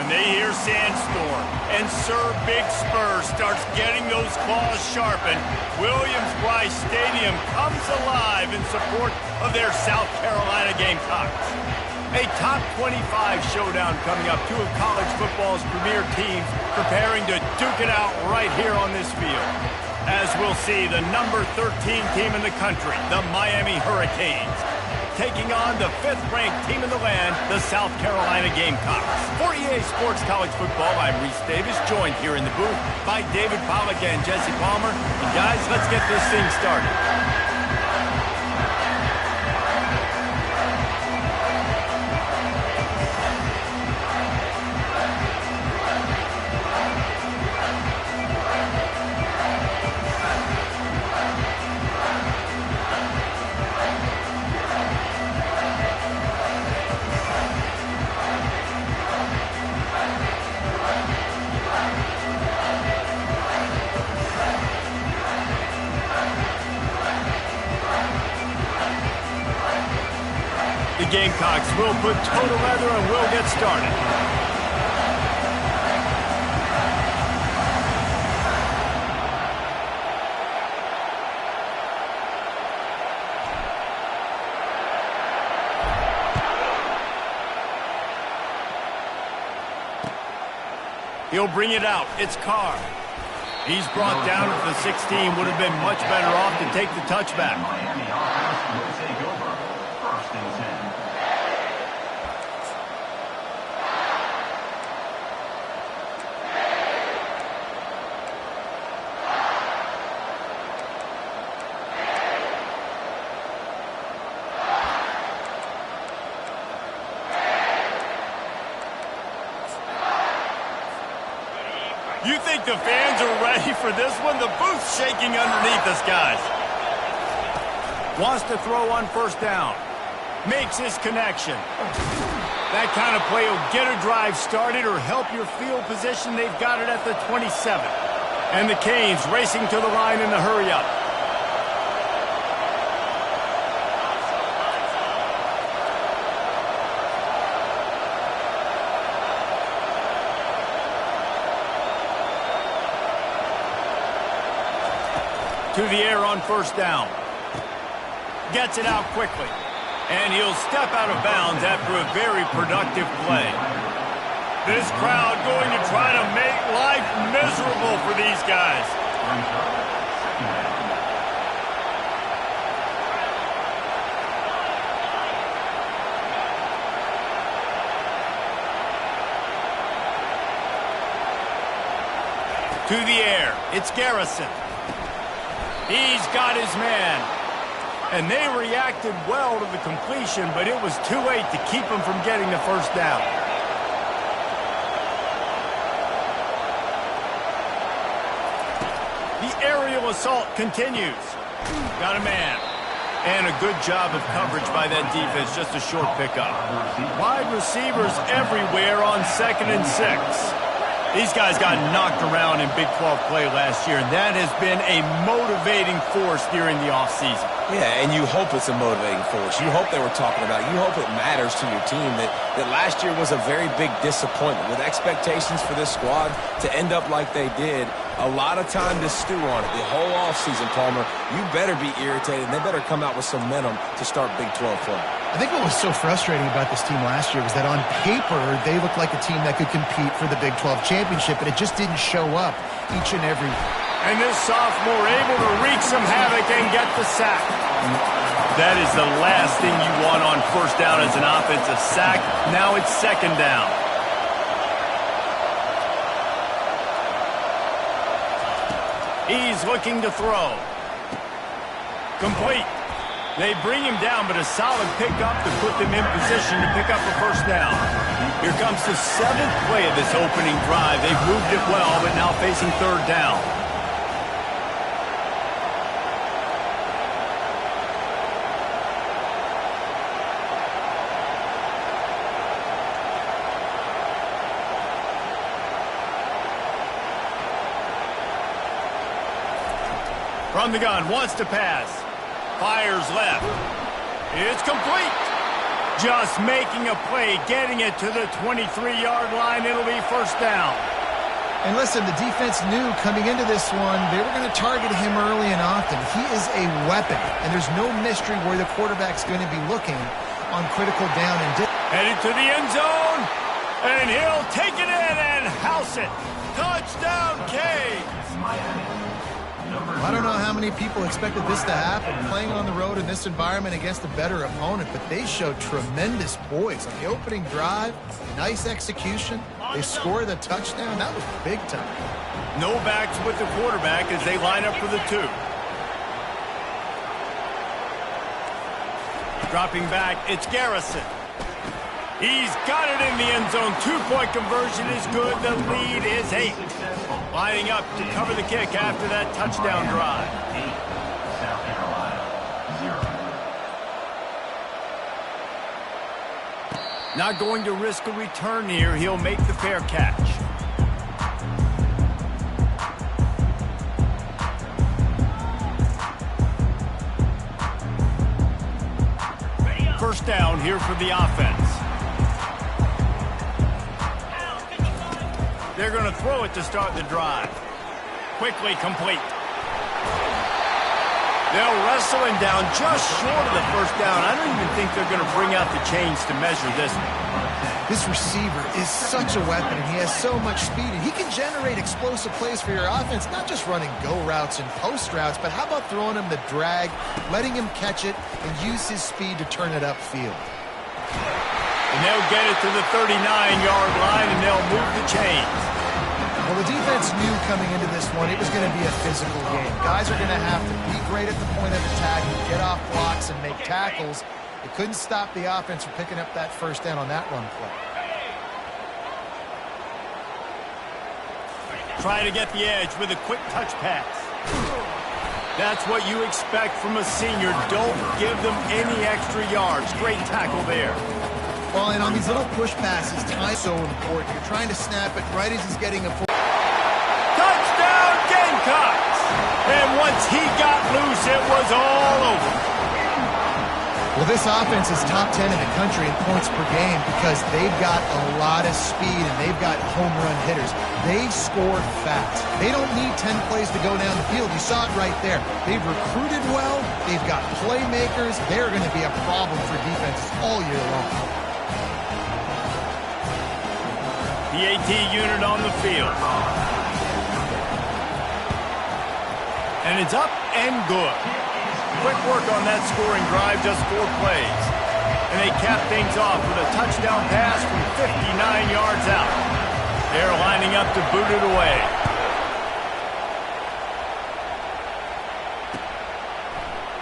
when they hear Sandstorm and Sir Big Spur starts getting those claws sharpened, Williams-Brice Stadium comes alive in support of their South Carolina Gamecocks. A top 25 showdown coming up. Two of college football's premier teams preparing to duke it out right here on this field. As we'll see, the number 13 team in the country, the Miami Hurricanes, taking on the 5th-ranked team in the land, the South Carolina Gamecocks. For EA Sports College Football, I'm Reese Davis, joined here in the booth by David Pollack and Jesse Palmer. And guys, let's get this thing started. The Gamecocks will put total leather and we'll get started. He'll bring it out. It's Carr. He's brought down to the 16. Would have been much better off to take the touchback. You think the fans are ready for this one? The booth's shaking underneath us, guys. Wants to throw on first down. Makes his connection. That kind of play will get a drive started or help your field position. They've got it at the 27. And the Canes racing to the line in the hurry-up. To the air on first down. Gets it out quickly. And he'll step out of bounds after a very productive play. This crowd going to try to make life miserable for these guys. To the air. It's Garrison. He's got his man. And they reacted well to the completion, but it was too late to keep him from getting the first down. The aerial assault continues. Got a man. And a good job of coverage by that defense, just a short pickup. Wide receivers everywhere on 2nd and 6. These guys got knocked around in Big 12 play last year, and that has been a motivating force during the offseason. Yeah, and you hope it's a motivating force. You hope they were talking about it. You hope it matters to your team that last year was a very big disappointment. With expectations for this squad to end up like they did, a lot of time to stew on it. The whole offseason, Palmer, you better be irritated, and they better come out with some momentum to start Big 12 play. I think what was so frustrating about this team last year was that on paper, they looked like a team that could compete for the Big 12 championship, but it just didn't show up each and every week. And this sophomore able to wreak some havoc and get the sack. That is the last thing you want on first down as an offensive sack. Now it's 2nd down. He's looking to throw. Complete. They bring him down, but a solid pickup to put them in position to pick up a first down. Here comes the 7th play of this opening drive. They've moved it well, but now facing 3rd down. From the gun, wants to pass. Fires left. It's complete. Just making a play, getting it to the 23-yard line. It'll be first down. And listen, the defense knew coming into this one, they were going to target him early and often. He is a weapon, and there's no mystery where the quarterback's going to be looking on critical down and headed to the end zone, and he'll take it in and house it. Touchdown, K. I don't know how many people expected this to happen, playing on the road in this environment against a better opponent, but they showed tremendous poise on the opening drive. Nice execution. They scored the touchdown. That was big time. No backs with the quarterback as they line up for the 2. Dropping back, it's Garrison. He's got it in the end zone. 2-point conversion is good. The lead is 8. Lining up to cover the kick after that touchdown drive. South Carolina, 0. Not going to risk a return here. He'll make the fair catch. First down here for the offense. They're going to throw it to start the drive. Quickly complete. They'll wrestle him down just short of the first down. I don't even think they're going to bring out the chains to measure this one. This receiver is such a weapon, and he has so much speed, and he can generate explosive plays for your offense, not just running go routes and post routes, but how about throwing him the drag, letting him catch it, and use his speed to turn it upfield. And they'll get it to the 39-yard line, and they'll move the chains. Well, the defense knew coming into this one it was going to be a physical game. Guys are going to have to be great at the point of attack, get off blocks, and make tackles. It couldn't stop the offense from picking up that first down on that run play. Trying to get the edge with a quick touch pass. That's what you expect from a senior. Don't give them any extra yards. Great tackle there. Well, and on these little push passes, time's so important. You're trying to snap it right as he's getting a touchdown, Gamecocks! And once he got loose, it was all over. Well, this offense is top 10 in the country in points per game because they've got a lot of speed and they've got home run hitters. They score fast. They don't need 10 plays to go down the field. You saw it right there. They've recruited well. They've got playmakers. They're going to be a problem for defenses all year long. The AT unit on the field. And it's up and good. Quick work on that scoring drive, just 4 plays. And they cap things off with a touchdown pass from 59 yards out. They're lining up to boot it away.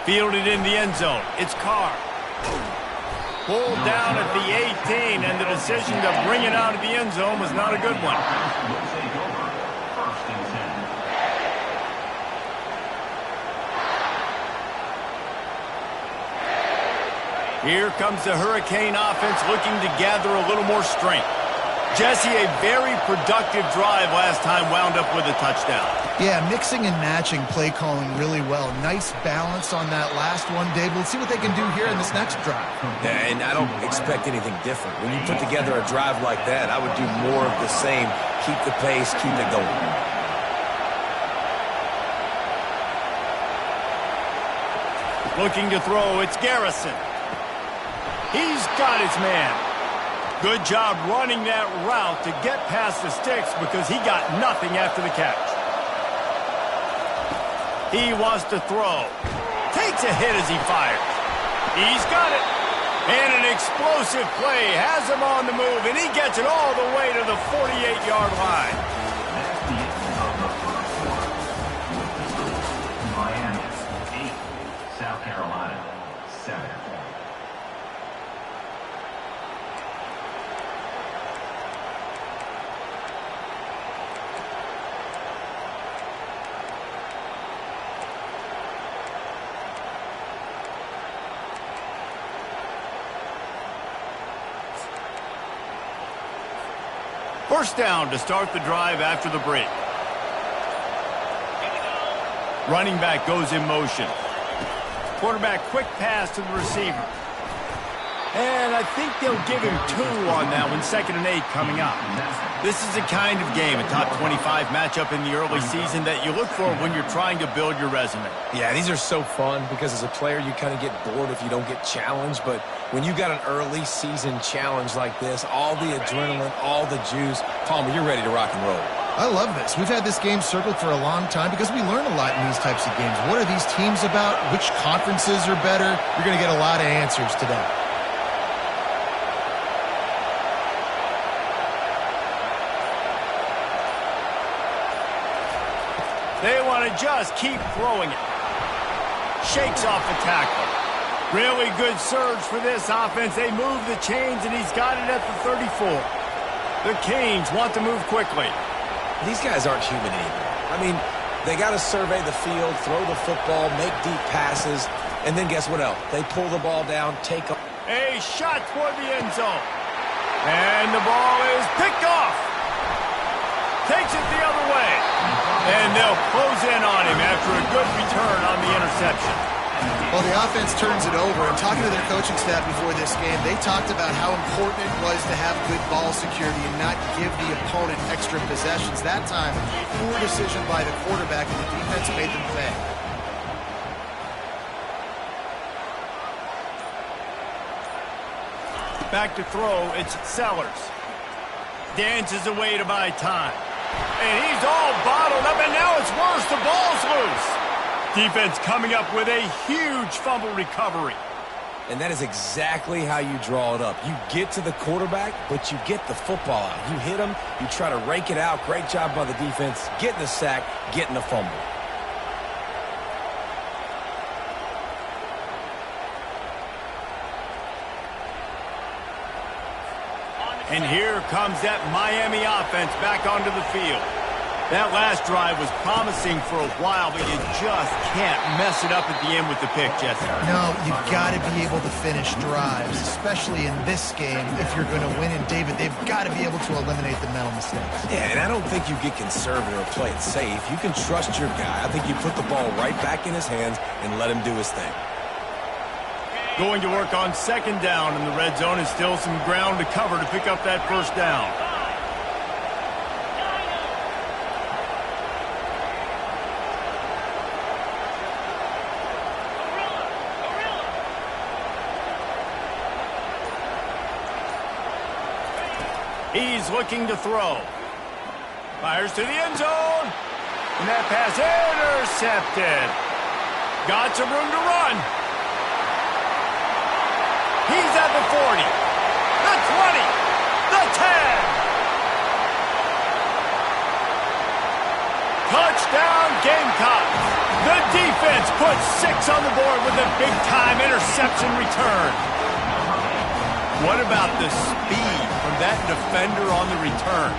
Fielded in the end zone. It's Carr. Pulled down at the 18, and the decision to bring it out of the end zone was not a good one. Here comes the Hurricane offense looking to gather a little more strength. Jesse, a very productive drive last time, wound up with a touchdown. Yeah, mixing and matching play calling really well. Nice balance on that last one, Dave. Let's see what they can do here in this next drive. Yeah, and I don't expect anything different. When you put together a drive like that, I would do more of the same. Keep the pace, keep it going. Looking to throw, it's Garrison. He's got his man. Good job running that route to get past the sticks because he got nothing after the catch. He wants to throw. Takes a hit as he fires. He's got it. And an explosive play has him on the move, and he gets it all the way to the 48-yard line. Miami, 8. South Carolina, 7. First down to start the drive after the break. Running back goes in motion. Quarterback quick pass to the receiver. And I think they'll give him 2 on that one, 2nd and 8 coming up. This is the kind of game, a top 25 matchup in the early season that you look for when you're trying to build your resume. Yeah, these are so fun because as a player, you kind of get bored if you don't get challenged. But when you got an early season challenge like this, all the adrenaline, all the juice, Palmer, you're ready to rock and roll. I love this. We've had this game circled for a long time because we learn a lot in these types of games. What are these teams about? Which conferences are better? You're going to get a lot of answers today. They want to just keep throwing it. Shakes off the tackle. Really good surge for this offense. They move the chains, and he's got it at the 34. The Canes want to move quickly. These guys aren't human anymore. I mean, they got to survey the field, throw the football, make deep passes, and then guess what else? They pull the ball down, take a... A shot toward the end zone. And the ball is picked off. Takes it the other way. And they'll close in on him after a good return on the interception. Well, the offense turns it over, and talking to their coaching staff before this game, they talked about how important it was to have good ball security and not give the opponent extra possessions. That time, poor decision by the quarterback, and the defense made them pay. Back to throw, it's Sellers. Dances away to buy time. And he's all bottled up, and now it's worse. The ball's loose. Defense coming up with a huge fumble recovery. And that is exactly how you draw it up. You get to the quarterback, but you get the football out. You hit him, you try to rake it out. Great job by the defense. Getting the sack, getting the fumble. And here comes that Miami offense back onto the field. That last drive was promising for a while, but you just can't mess it up at the end with the pick, Jesse. No, you've got to be able to finish drives, especially in this game. If you're going to win, and David, they've got to be able to eliminate the mental mistakes. Yeah, and I don't think you get conservative or play it safe. You can trust your guy. I think you put the ball right back in his hands and let him do his thing. Going to work on 2nd down in the red zone, and still some ground to cover to pick up that 1st down. He's looking to throw. Fires to the end zone. And that pass intercepted. Got some room to run. He's at the 40. The 20. The 10. Touchdown Gamecocks. The defense puts 6 on the board with a big-time interception return. What about the speed from that defender on the return?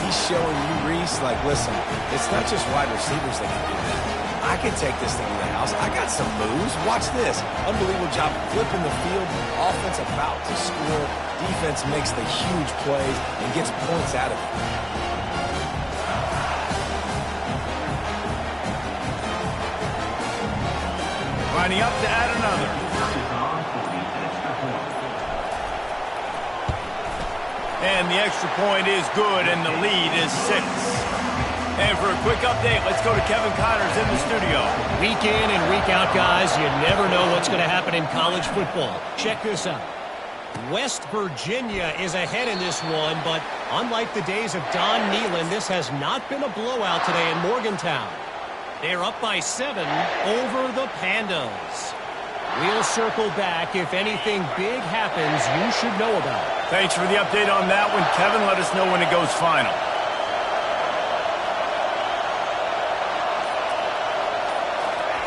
He's showing you, Reese, like, listen, it's not just wide receivers that can do that. I can take this thing to the house. I got some moves. Watch this. Unbelievable job flipping the field. Offense about to score. Defense makes the huge plays and gets points out of it. Lining up to add another. And the extra point is good, and the lead is 6. And for a quick update, let's go to Kevin Connors in the studio. Week in and week out, guys, you never know what's going to happen in college football. Check this out. West Virginia is ahead in this one, but unlike the days of Don Nehlen, this has not been a blowout today in Morgantown. They're up by 7 over the Pandas. We'll circle back. If anything big happens, you should know about it. Thanks for the update on that one, Kevin. Let us know when it goes final.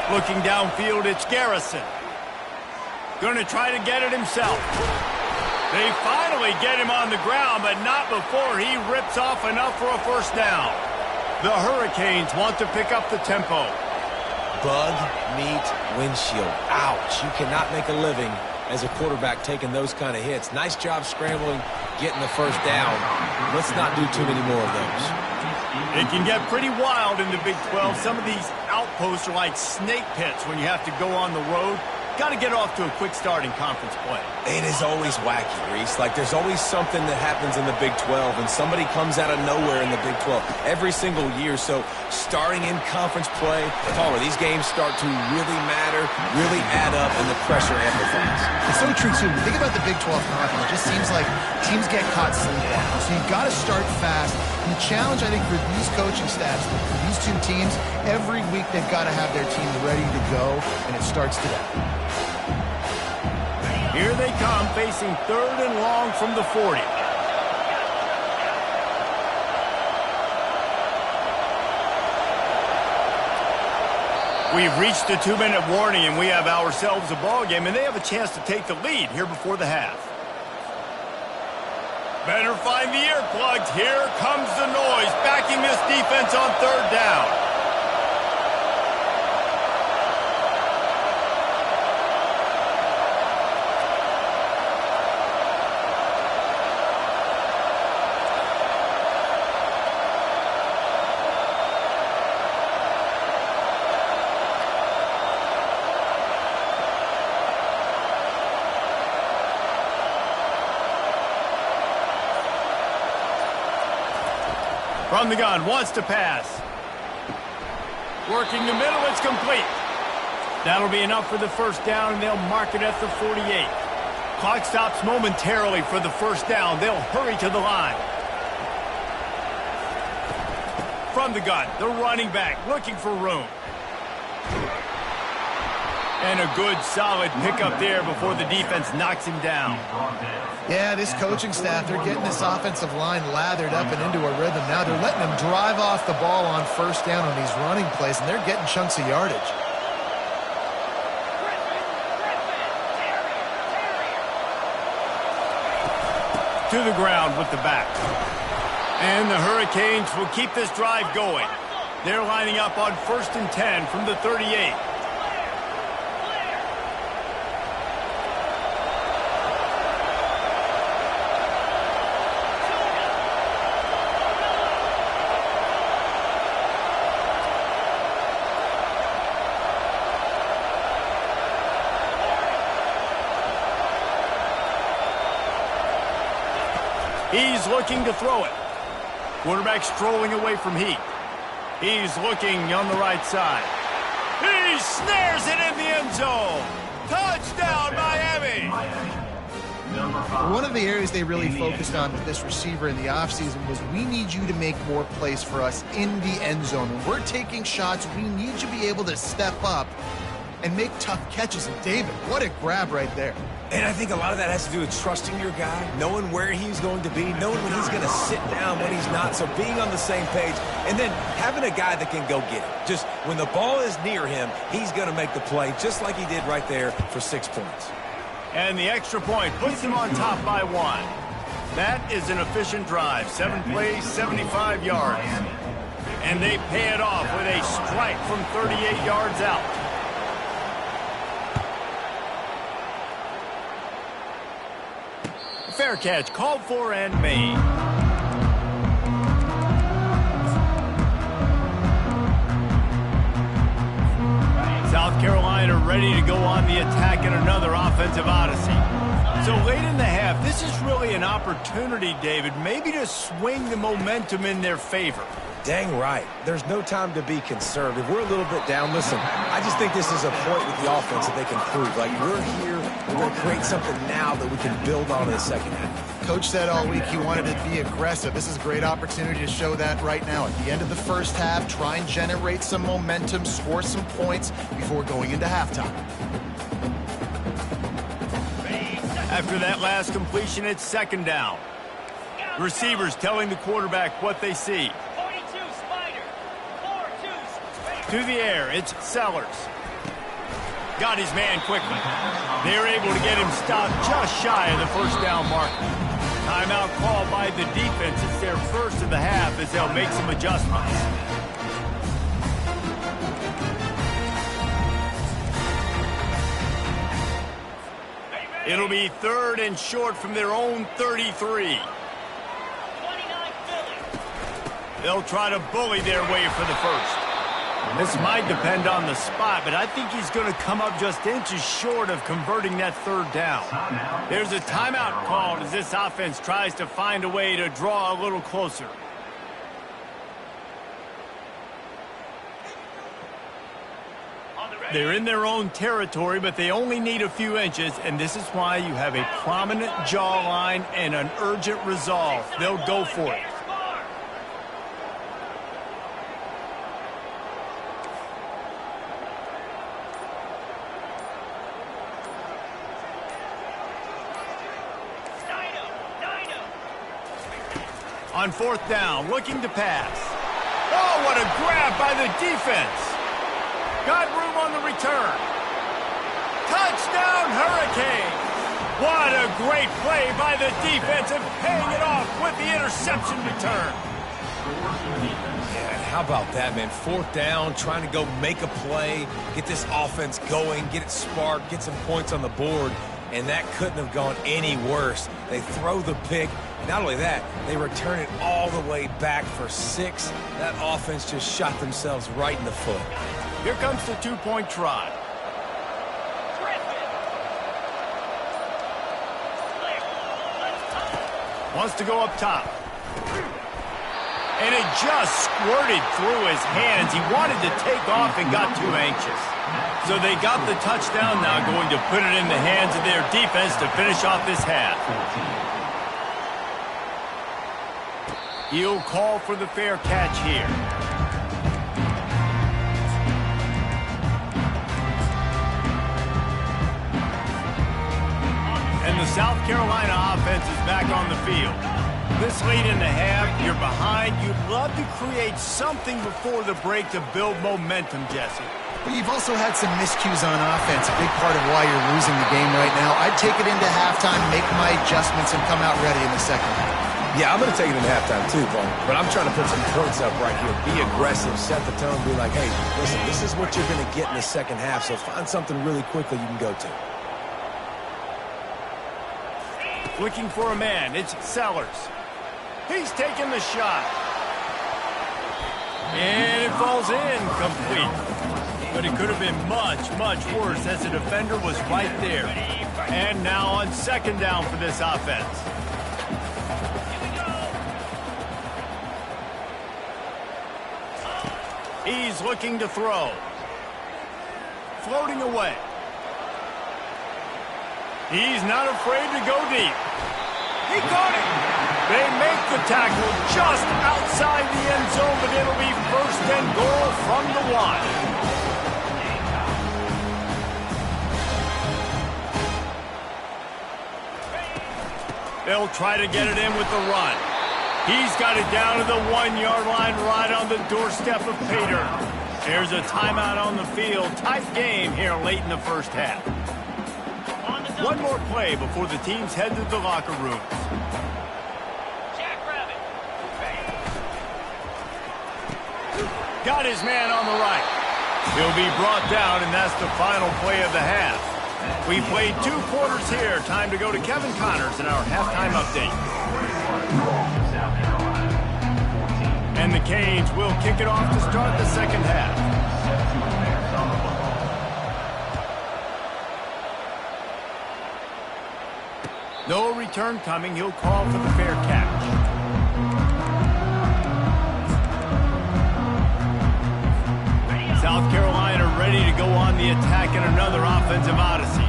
Looking downfield, it's Garrison. Going to try to get it himself. They finally get him on the ground, but not before he rips off enough for a 1st down. The Hurricanes want to pick up the tempo. Bug, meat, windshield. Ouch. You cannot make a living as a quarterback taking those kind of hits. Nice job scrambling, getting the 1st down. Let's not do too many more of those. It can get pretty wild in the Big 12. Some of these outposts are like snake pits when you have to go on the road. got to get off to a quick start in conference play. It is always wacky, Reese. Like, there's always something that happens in the Big 12, and somebody comes out of nowhere in the Big 12 every single year. So starting in conference play, Palmer, these games start to really matter, really add up, and the pressure amplifies. It's so true, too. Think about the Big 12 conference. It just seems like teams get caught sleeping. So you've got to start fast. And the challenge, I think, for these coaching staffs, for these two teams, every week they've got to have their team ready to go, and it starts today. Here they come, facing 3rd and long from the 40. We've reached the 2-minute warning, and we have ourselves a ball game, and they have a chance to take the lead here before the half. Better find the earplugs. Here comes the noise, backing this defense on 3rd down. From the gun, wants to pass. Working the middle, it's complete. That'll be enough for the 1st down, and they'll mark it at the 48. Clock stops momentarily for the 1st down. They'll hurry to the line. From the gun, the running back looking for room. And a good, solid pickup there before the defense knocks him down. Yeah, this coaching staff, they're getting this offensive line lathered up and into a rhythm. Now they're letting them drive off the ball on 1st down on these running plays, and they're getting chunks of yardage. To the ground with the back. And the Hurricanes will keep this drive going. They're lining up on 1st and 10 from the 38. He's looking to throw it. Quarterback strolling away from heat. He's looking on the right side. He snares it in the end zone. Touchdown, Miami. One of the areas they really focused on with this receiver in the offseason was we need you to make more plays for us in the end zone. When we're taking shots, we need you to be able to step up and make tough catches. And David, what a grab right there. And I think a lot of that has to do with trusting your guy, knowing where he's going to be, knowing when he's going to sit down, when he's not, so being on the same page, and then having a guy that can go get it. Just when the ball is near him, he's going to make the play, just like he did right there for 6 points. And the extra point puts him on top by 1. That is an efficient drive. 7 plays, 75 yards. And they pay it off with a strike from 38 yards out. Fair catch, called for and made. South Carolina ready to go on the attack in another offensive odyssey. So late in the half, this is really an opportunity, David, maybe to swing the momentum in their favor. Dang right. There's no time to be conservative. We're a little bit down. Listen, I just think this is a point with the offense that they can prove. Like, we're here, we're going to create something now that we can build on in the second half. Coach said all week he wanted to be aggressive. This is a great opportunity to show that right now. At the end of the first half, try and generate some momentum, score some points before going into halftime. After that last completion, it's 2nd down. Receivers telling the quarterback what they see. To the air, it's Sellers. Got his man quickly. They're able to get him stopped just shy of the 1st down marker. Timeout called by the defense. It's their first of the half as they'll make some adjustments. It'll be 3rd and short from their own 33. They'll try to bully their way for the first. This might depend on the spot, but I think he's going to come up just inches short of converting that third down. There's a timeout called as this offense tries to find a way to draw a little closer. They're in their own territory, but they only need a few inches, and this is why you have a prominent jawline and an urgent resolve. They'll go for it. On fourth down, looking to pass. Oh, what a grab by the defense. Got room on the return. Touchdown, Hurricanes. What a great play by the defense and paying it off with the interception return. Yeah, how about that, man? Fourth down, trying to go make a play, get this offense going, get it sparked, get some points on the board, and that couldn't have gone any worse. They throw the pick. Not only that, they return it all the way back for 6. That offense just shot themselves right in the foot. Here comes the two-point try. Wants to go up top. And it just squirted through his hands. He wanted to take off and got too anxious. So they got the touchdown now, going to put it in the hands of their defense to finish off this half. He'll call for the fair catch here. And the South Carolina offense is back on the field. This late in the half, you're behind. You'd love to create something before the break to build momentum, Jesse. But you've also had some miscues on offense, a big part of why you're losing the game right now. I'd take it into halftime, make my adjustments, and come out ready in the second half. Yeah, I'm going to take it in halftime too, Paul. But I'm trying to put some points up right here. Be aggressive, set the tone, be like, hey, listen, this is what you're going to get in the second half, so find something really quickly you can go to. Looking for a man. It's Sellers. He's taking the shot. And it falls in complete. But it could have been much, much worse as the defender was right there. And now on second down for this offense. He's looking to throw. Floating away. He's not afraid to go deep. He got it. They make the tackle just outside the end zone, but it'll be first and goal from the 1. They'll try to get it in with the run. He's got it down to the 1-yard line right on the doorstep of Pater. There's a timeout on the field. Tight game here late in the first half. One more play before the teams head to the locker rooms. Got his man on the right. He'll be brought down, and that's the final play of the half. We played 2 quarters here. Time to go to Kevin Connors in our halftime update. And the Canes will kick it off to start the second half. No return coming. He'll call for the fair catch. South Carolina ready to go on the attack in another offensive odyssey.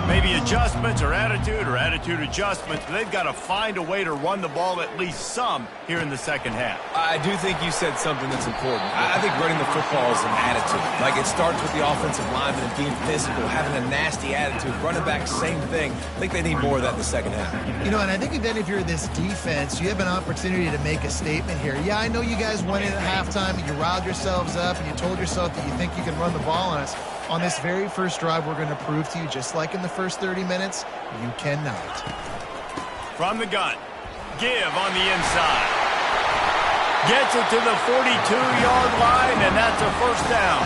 Maybe adjustments or attitude adjustments, but they've got to find a way to run the ball at least some here in the second half. I do think you said something that's important. I think running the football is an attitude. Like, it starts with the offensive lineman and being physical, having a nasty attitude. Running back, same thing. I think they need more of that in the second half. You know, and I think then if you're this defense, you have an opportunity to make a statement here. Yeah, I know you guys went in at halftime and you riled yourselves up and you told yourself that you think you can run the ball on us. On this very first drive, we're going to prove to you, just like in the first 30 minutes, you cannot. From the gun, give on the inside. Gets it to the 42-yard line, and that's a first down.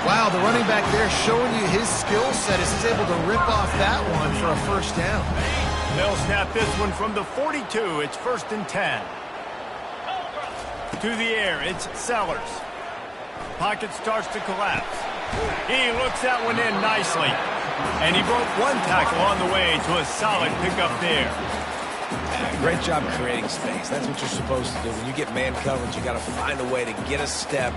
Wow, the running back there showing you his skill set as he's able to rip off that one for a first down. They'll snap this one from the 42. It's 1st and 10. To the air, it's Sellers. Pocket starts to collapse. He looks that one in nicely. And he broke one tackle on the way to a solid pickup there. Great job creating space. That's what you're supposed to do. When you get man coverage, you got to find a way to get a step,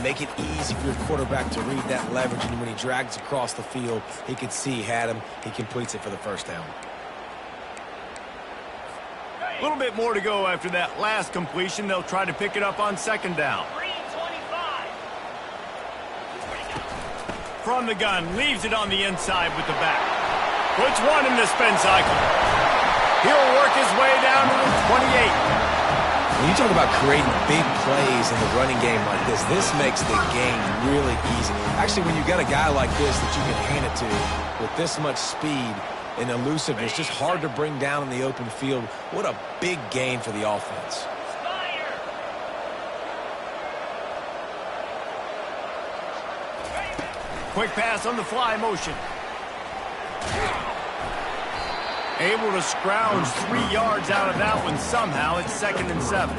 make it easy for your quarterback to read that leverage, and when he drags across the field, he can see he had him. He completes it for the first down. A little bit more to go after that last completion. They'll try to pick it up on second down. From the gun, leaves it on the inside with the back. Puts one in the spin cycle. He'll work his way down to the 28. When you talk about creating big plays in the running game like this makes the game really easy. Actually, when you've got a guy like this that you can hand it to with this much speed and elusiveness, just hard to bring down in the open field, what a big gain for the offense. Quick pass on the fly motion. Able to scrounge 3 yards out of that one somehow. It's 2nd and 7.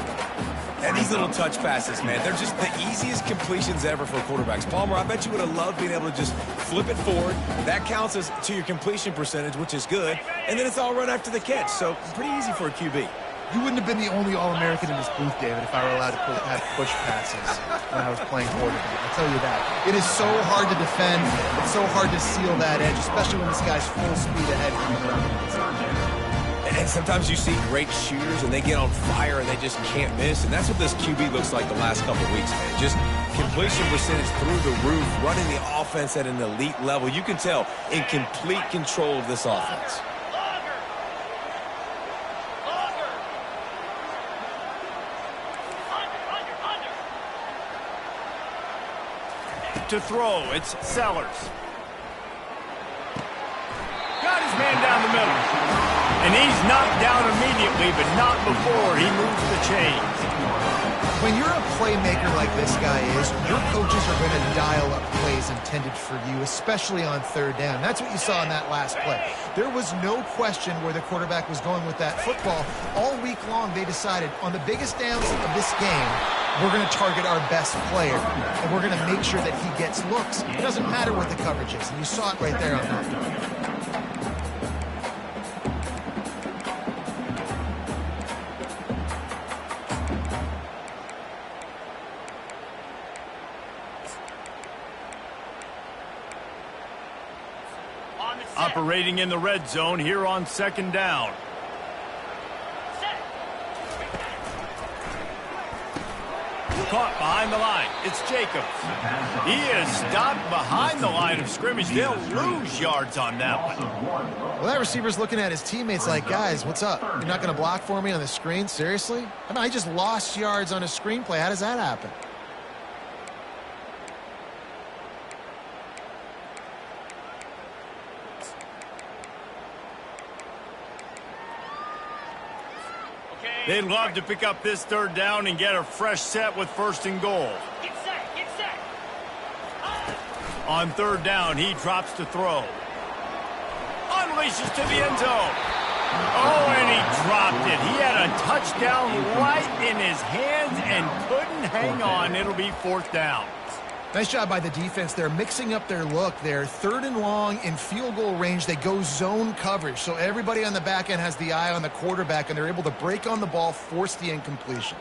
And these little touch passes, man, they're just the easiest completions ever for quarterbacks. Palmer, I bet you would have loved being able to just flip it forward. That counts as to your completion percentage, which is good. And then it's all run after the catch. So pretty easy for a QB. You wouldn't have been the only All-American in this booth, David, if I were allowed to have push passes when I was playing quarterback. I'll tell you that. It is so hard to defend. It's so hard to seal that edge, especially when this guy's full speed ahead coming around. And sometimes you see great shooters, and they get on fire, and they just can't miss. And that's what this QB looks like the last couple of weeks, man. Just completion percentage through the roof, running the offense at an elite level. You can tell in complete control of this offense. To throw, it's Sellers. Got his man down the middle. And he's knocked down immediately, but not before he moves the chains. When you're a playmaker like this guy is, your coaches are going to dial up plays intended for you, especially on third down. That's what you saw in that last play. There was no question where the quarterback was going with that football. All week long, they decided on the biggest downs of this game, we're going to target our best player, and we're going to make sure that he gets looks. It doesn't matter what the coverage is, and you saw it right there on that. Operating in the red zone here on second down. Caught behind the line. It's Jacobs. He is stopped behind the line of scrimmage. They'll lose yards on that one. Well, that receiver's looking at his teammates like, guys, what's up? You're not going to block for me on the screen? Seriously? I mean, I just lost yards on a screenplay. How does that happen? They'd love to pick up this third down and get a fresh set with 1st and goal. Get set, get set. On third down, he drops to throw. Unleashes to the end zone. Oh, and he dropped it. He had a touchdown right in his hands and couldn't hang on. It'll be 4th down. Nice job by the defense. They're mixing up their look. They're 3rd and long in field goal range. They go zone coverage. So everybody on the back end has the eye on the quarterback, and they're able to break on the ball, force the incompletion.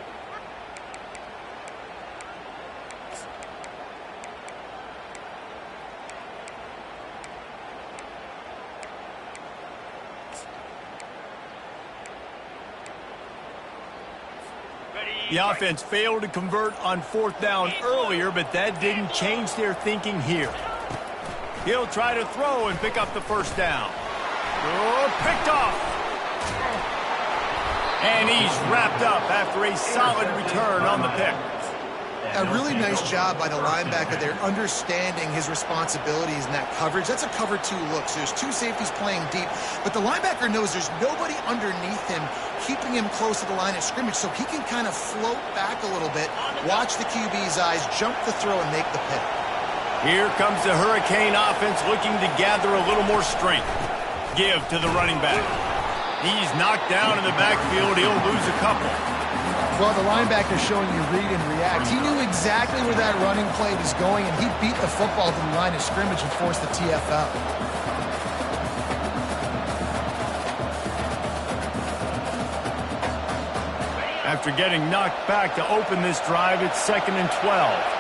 The offense failed to convert on 4th down earlier, but that didn't change their thinking here. He'll try to throw and pick up the 1st down. Oh, picked off. And he's wrapped up after a solid return on the pick. A really nice job by the linebacker there, understanding his responsibilities in that coverage. That's a cover 2 look. So there's 2 safeties playing deep, but the linebacker knows there's nobody underneath him keeping him close to the line of scrimmage, so he can kind of float back a little bit, watch the QB's eyes, jump the throw, and make the pick. Here comes the Hurricane offense looking to gather a little more strength. Give to the running back. He's knocked down in the backfield. He'll lose a couple. Well, the linebacker's showing you read and react. He knew exactly where that running play was going, and he beat the football to the line of scrimmage and forced the TFL. After getting knocked back to open this drive, it's 2nd and 12.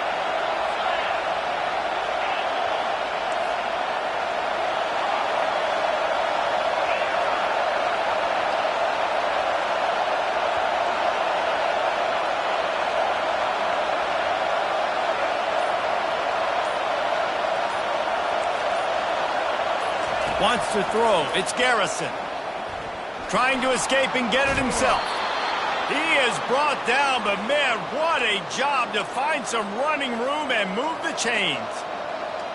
Wants to throw. It's Garrison. Trying to escape and get it himself. He is brought down, but man, what a job to find some running room and move the chains.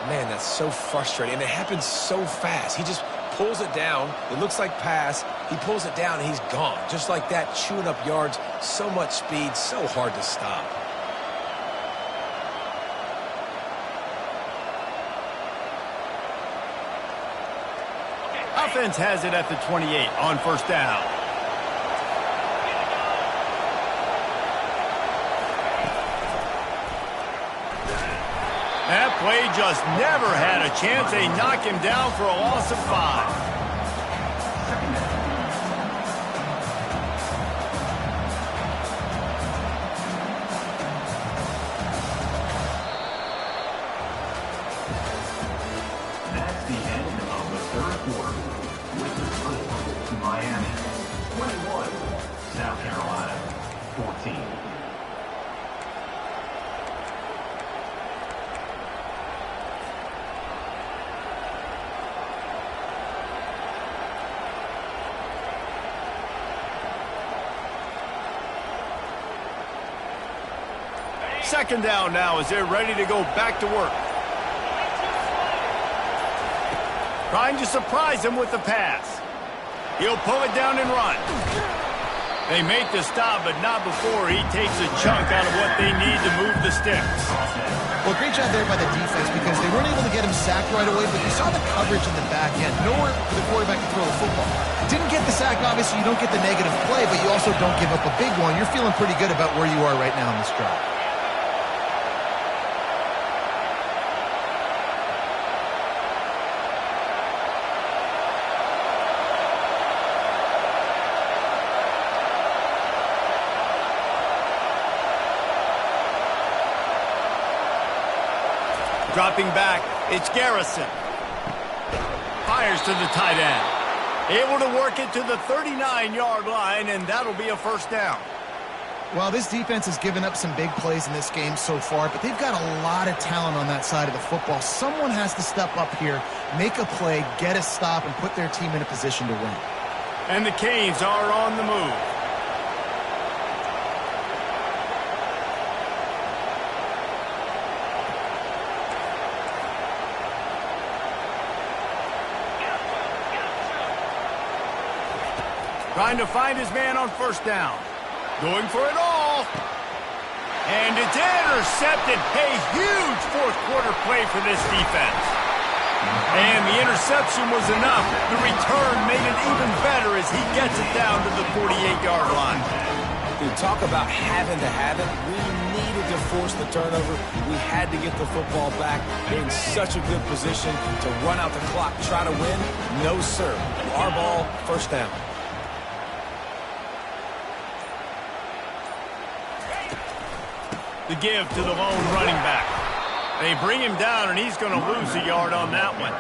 Man, that's so frustrating, and it happens so fast. He just pulls it down. It looks like pass. He pulls it down, and he's gone. Just like that, chewing up yards. So much speed, so hard to stop. Offense has it at the 28 on 1st down. That play just never had a chance. They knock him down for a loss of 5. That's the end of the 3rd quarter. With the score, Miami 21, South Carolina 14. Second down now as they're ready to go back to work. Trying to surprise him with the pass. He'll pull it down and run. They make the stop, but not before he takes a chunk out of what they need to move the sticks. Well, great job there by the defense because they weren't able to get him sacked right away, but you saw the coverage in the back end. Nowhere for the quarterback to throw the football. Didn't get the sack, obviously you don't get the negative play, but you also don't give up a big one. You're feeling pretty good about where you are right now in this drive. Dropping back, it's Garrison. Fires to the tight end. Able to work it to the 39-yard line, and that'll be a 1st down. Well, this defense has given up some big plays in this game so far, but they've got a lot of talent on that side of the football. Someone has to step up here, make a play, get a stop, and put their team in a position to win. And the Canes are on the move. Trying to find his man on 1st down. Going for it all. And it's intercepted. A huge 4th quarter play for this defense. And the interception was enough. The return made it even better as he gets it down to the 48-yard line. Dude, talk about having to have it. We needed to force the turnover. We had to get the football back. They're in such a good position to run out the clock, try to win. No, sir. Our ball, 1st down. The give to the lone running back. They bring him down, and he's going to lose a yard on that one.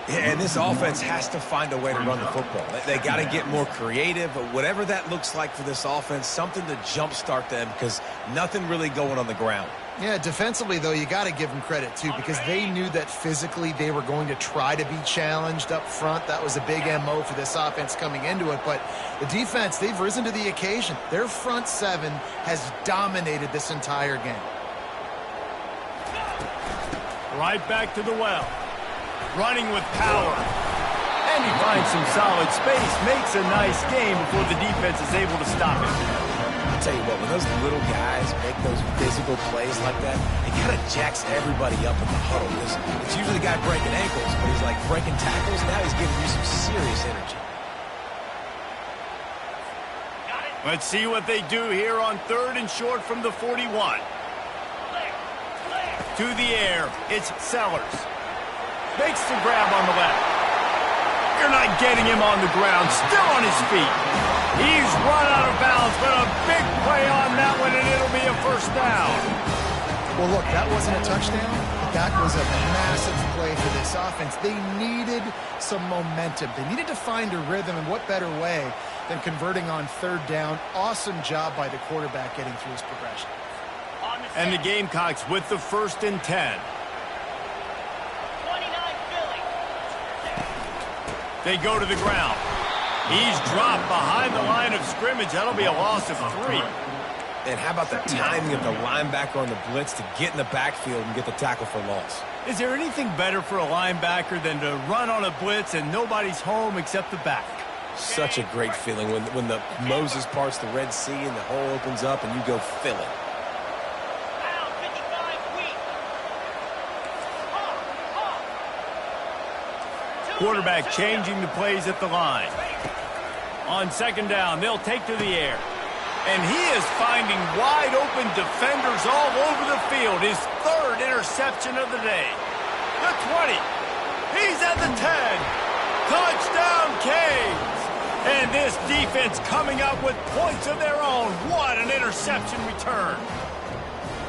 Yeah, and this offense has to find a way to run the football. They got to get more creative, but whatever that looks like for this offense, something to jumpstart them because nothing really going on the ground. Yeah, defensively, though, you got to give them credit, too, because they knew that physically they were going to try to be challenged up front. That was a big MO for this offense coming into it. But the defense, they've risen to the occasion. Their front 7 has dominated this entire game. Right back to the well. Running with power. And he finds some solid space. Makes a nice game before the defense is able to stop him. I'll tell you what, when those little guys make those physical plays like that, it kind of jacks everybody up in the huddle. It's usually the guy breaking ankles, but he's like breaking tackles. Now he's giving you some serious energy. Let's see what they do here on 3rd and short from the 41. To the air, it's Sellers. Makes the grab on the left. You're not getting him on the ground, still on his feet. He's run out of bounds, but a big play on that one, and it'll be a first down. Well, look, that wasn't a touchdown, but that was a massive play for this offense. They needed some momentum. They needed to find a rhythm, and what better way than converting on 3rd down. Awesome job by the quarterback getting through his progression. And the Gamecocks with the 1st and 10. 29 Philly. They go to the ground. He's dropped behind the line of scrimmage. That'll be a loss of 3. And how about the timing of the linebacker on the blitz to get in the backfield and get the tackle for loss? Is there anything better for a linebacker than to run on a blitz and nobody's home except the back? Such a great feeling when the Moses parts the Red Sea and the hole opens up and you go fill it. Down 55 weak. Quarterback changing the plays at the line. On 2nd down, they'll take to the air. And he is finding wide open defenders all over the field. His 3rd interception of the day. The 20. He's at the 10. Touchdown, Canes. And this defense coming up with points of their own. What an interception return.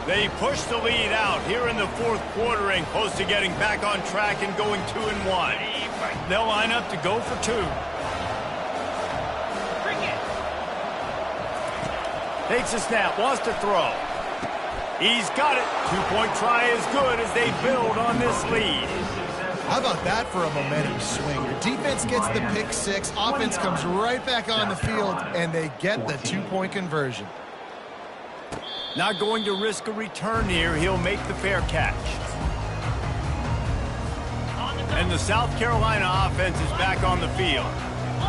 They push the lead out here in the 4th quarter and close to getting back on track and going 2-1. They'll line up to go for 2. Takes a snap, wants to throw. He's got it. 2-point try is good as they build on this lead. How about that for a momentum swing? Your defense gets the pick 6, offense comes right back on the field, and they get the 2-point conversion. Not going to risk a return here. He'll make the fair catch. And the South Carolina offense is back on the field.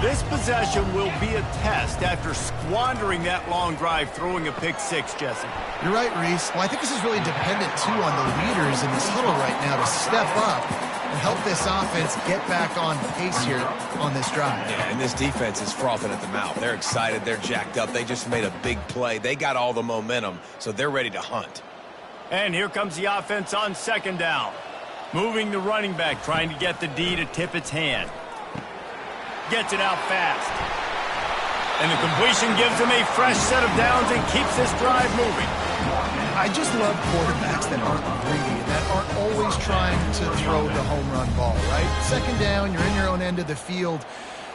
This possession will be a test after squandering that long drive, throwing a pick 6, Jesse. You're right, Reese. Well, I think this is really dependent, too, on the leaders in this huddle right now to step up and help this offense get back on pace here on this drive. Yeah, and this defense is frothing at the mouth. They're excited. They're jacked up. They just made a big play. They got all the momentum, so they're ready to hunt. And here comes the offense on 2nd down. Moving the running back, trying to get the D to tip its hand. Gets it out fast. And the completion gives him a fresh set of downs and keeps this drive moving. I just love quarterbacks that aren't greedy and that aren't always trying to throw the home run ball, right? 2nd down, you're in your own end of the field.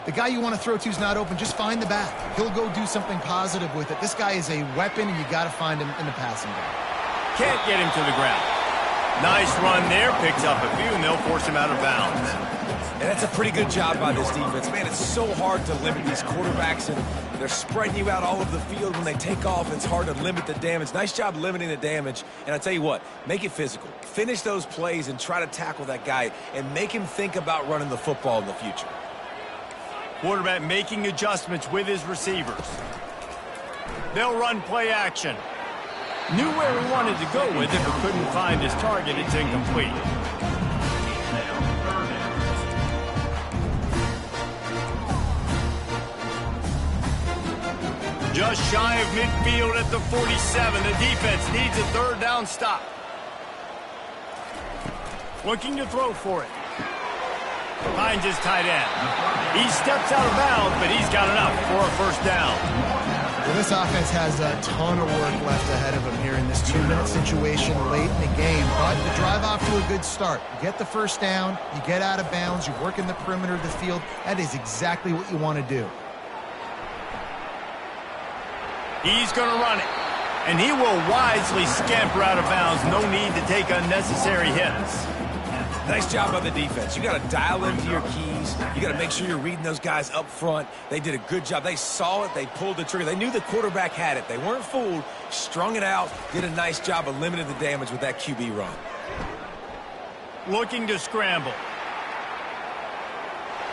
The guy you want to throw to is not open. Just find the back. He'll go do something positive with it. This guy is a weapon, and you got to find him in the passing game. Can't get him to the ground. Nice run there. Picks up a few, and they'll force him out of bounds. And that's a pretty good job by this defense. Man, it's so hard to limit these quarterbacks, and they're spreading you out all over the field. When they take off, it's hard to limit the damage. Nice job limiting the damage. And I tell you what, make it physical. Finish those plays and try to tackle that guy and make him think about running the football in the future. Quarterback making adjustments with his receivers. They'll run play action. Knew where he wanted to go with it, but couldn't find his target. It's incomplete. Just shy of midfield at the 47. The defense needs a 3rd down stop. Looking to throw for it. Finds his tight end. He steps out of bounds, but he's got enough for a 1st down. Well, this offense has a ton of work left ahead of them here in this 2-minute situation late in the game. But the drive off to a good start. You get the 1st down, you get out of bounds, you work in the perimeter of the field. That is exactly what you want to do. He's going to run it, and he will wisely scamper out of bounds. No need to take unnecessary hits. Nice job by the defense. You got to dial into your keys. You got to make sure you're reading those guys up front. They did a good job. They saw it. They pulled the trigger. They knew the quarterback had it. They weren't fooled. Strung it out. Did a nice job of limiting the damage with that QB run. Looking to scramble.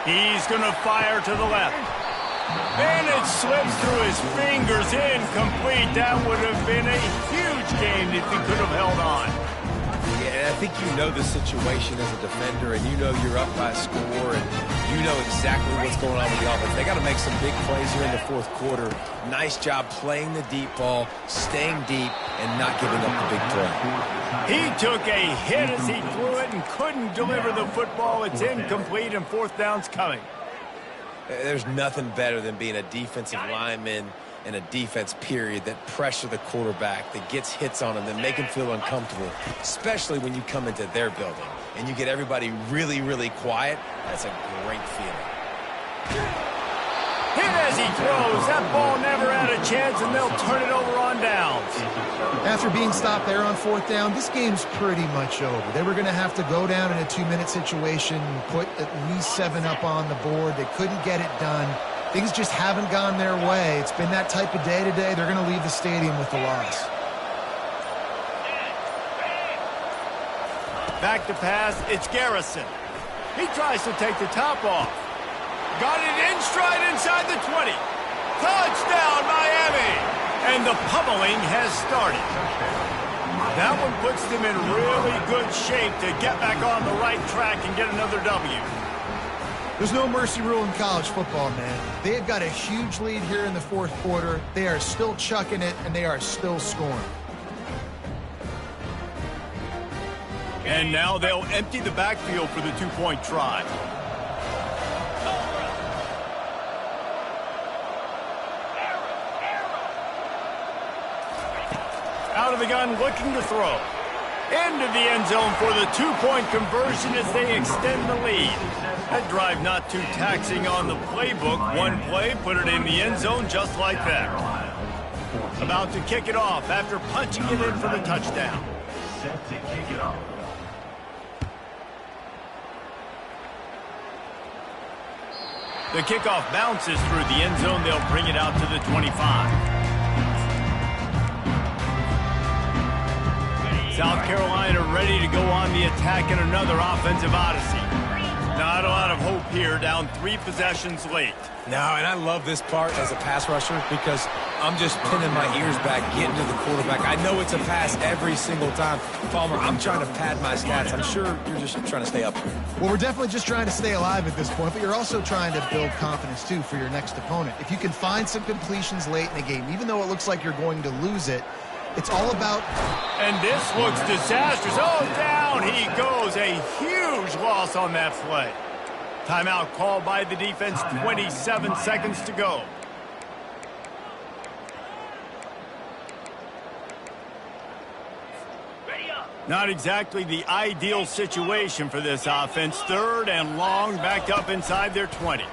He's going to fire to the left. And it slips through his fingers, incomplete. That would have been a huge game if he could have held on. Yeah, that think you know the situation as a defender, and you know you're up by a score, and you know exactly what's going on with the offense. They got to make some big plays here in the fourth quarter. Nice job playing the deep ball, staying deep, and not giving up the big play. He took a hit as he threw it and couldn't deliver the football. It's incomplete, and fourth down's coming. There's nothing better than being a defensive lineman and a defense period that pressure the quarterback, that gets hits on him, that make him feel uncomfortable, especially when you come into their building and you get everybody really, really quiet. That's a great feeling. Hit as he throws. That ball never had a chance, and they'll turn it over on downs. After being stopped there on fourth down, this game's pretty much over. They were going to have to go down in a 2-minute situation, put at least 7 up on the board. They couldn't get it done. Things just haven't gone their way. It's been that type of day today. They're going to leave the stadium with the loss. Back to pass. It's Garrison. He tries to take the top off. Got it in stride inside the 20. Touchdown, Miami! And the pummeling has started. That one puts them in really good shape to get back on the right track and get another W. There's no mercy rule in college football, man. They've got a huge lead here in the fourth quarter. They are still chucking it, and they are still scoring. And now they'll empty the backfield for the two-point try. Out of the gun, looking to throw. Into the end zone for the two-point conversion as they extend the lead. That drive not too taxing on the playbook. One play, put it in the end zone just like that. About to kick it off after punching it in for the touchdown. Set to kick it off. The kickoff bounces through the end zone. They'll bring it out to the 25. South Carolina ready to go on the attack in another offensive odyssey. Not a lot of hope here, down 3 possessions late. No, and I love this part as a pass rusher because I'm just pinning my ears back, getting to the quarterback. I know it's a pass every single time. Palmer, I'm trying to pad my stats. I'm sure you're just trying to stay up here. Well, we're definitely just trying to stay alive at this point, but you're also trying to build confidence, too, for your next opponent. If you can find some completions late in the game, even though it looks like you're going to lose it, it's all about... And this looks disastrous. Oh, down he goes. A huge loss on that play. Timeout called by the defense. 27 seconds to go. Not exactly the ideal situation for this offense. 3rd and long, backed up inside their 20.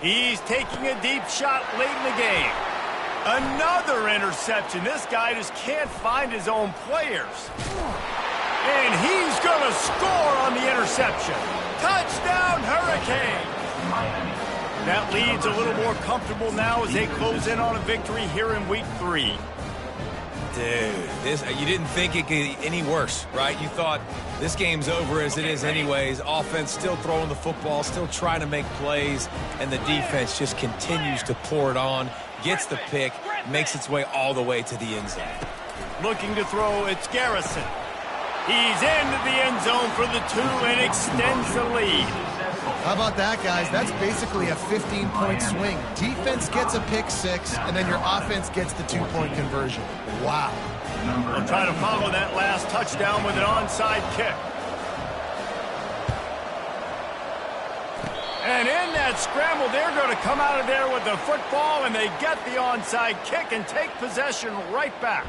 He's taking a deep shot late in the game. Another interception. This guy just can't find his own players. And he's going to score on the interception. Touchdown, Hurricane! That lead's a little more comfortable now as they close in on a victory here in week 3. Dude, you didn't think it could get any worse, right? You thought this game's over as it is anyways. Offense still throwing the football, still trying to make plays, and the defense just continues to pour it on. Gets the pick, makes its way all the way to the end zone. Looking to throw, it's Garrison. He's into the end zone for the 2 and extends the lead. How about that, guys? That's basically a 15-point swing. Defense gets a pick 6, and then your offense gets the 2-point conversion. Wow. They'll try to follow that last touchdown with an onside kick. And in that scramble, they're going to come out of there with the football, and they get the onside kick and take possession right back.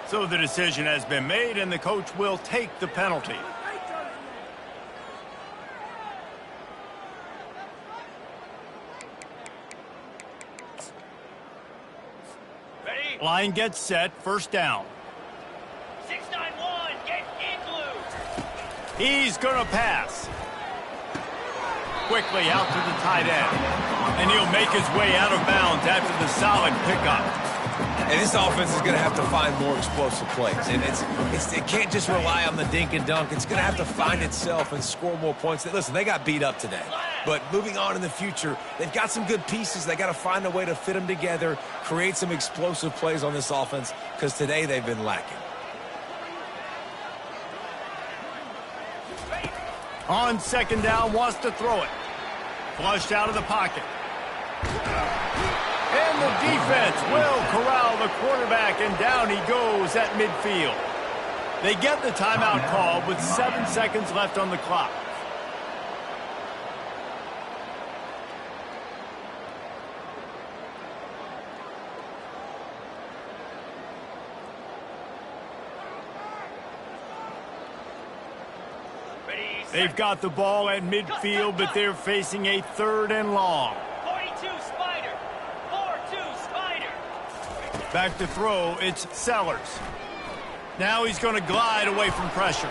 So the decision has been made, and the coach will take the penalty. Ready? Line gets set, first down. 6-9-1, get in glue. He's going to pass. Quickly out to the tight end. And he'll make his way out of bounds after the solid pickup. And this offense is going to have to find more explosive plays. And it can't just rely on the dink and dunk. It's going to have to find itself and score more points. Listen, they got beat up today. But moving on in the future, they've got some good pieces. They got to find a way to fit them together, create some explosive plays on this offense, because today they've been lacking. On second down, wants to throw it. Flushed out of the pocket. And the defense will corral the quarterback, and down he goes at midfield. They get the timeout called with 7 seconds left on the clock. They've got the ball at midfield, but they're facing a 3rd and long. 42 Spider. 4-2 Spider. Back to throw, it's Sellers. Now he's going to glide away from pressure.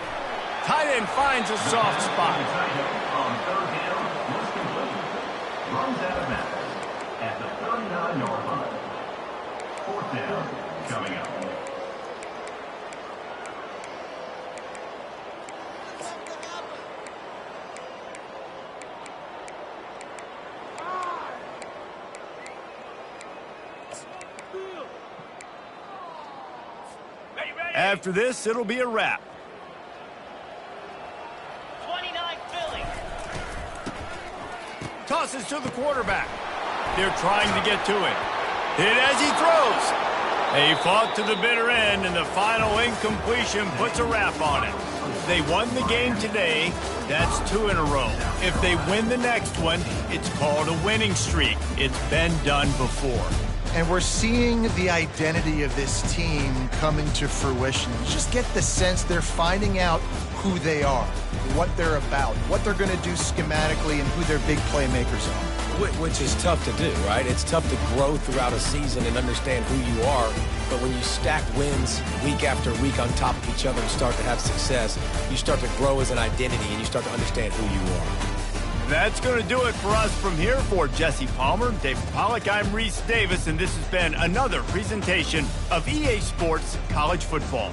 Tight end finds a soft spot. On 3rd down, was complete. Runs out of bounds at the 39-yard line. 4th down coming up. After this, it'll be a wrap. 29 Philly. Tosses to the quarterback. They're trying to get to it. Hit as he throws. They fought to the bitter end, and the final incompletion puts a wrap on it. They won the game today. That's 2 in a row. If they win the next one, it's called a winning streak. It's been done before. And we're seeing the identity of this team coming to fruition. You just get the sense they're finding out who they are, what they're about, what they're going to do schematically, and who their big playmakers are. Which is tough to do, right? It's tough to grow throughout a season and understand who you are. But when you stack wins week after week on top of each other and start to have success, you start to grow as an identity and you start to understand who you are. That's going to do it for us from here. For Jesse Palmer, David Pollack, I'm Reese Davis, and this has been another presentation of EA Sports College Football.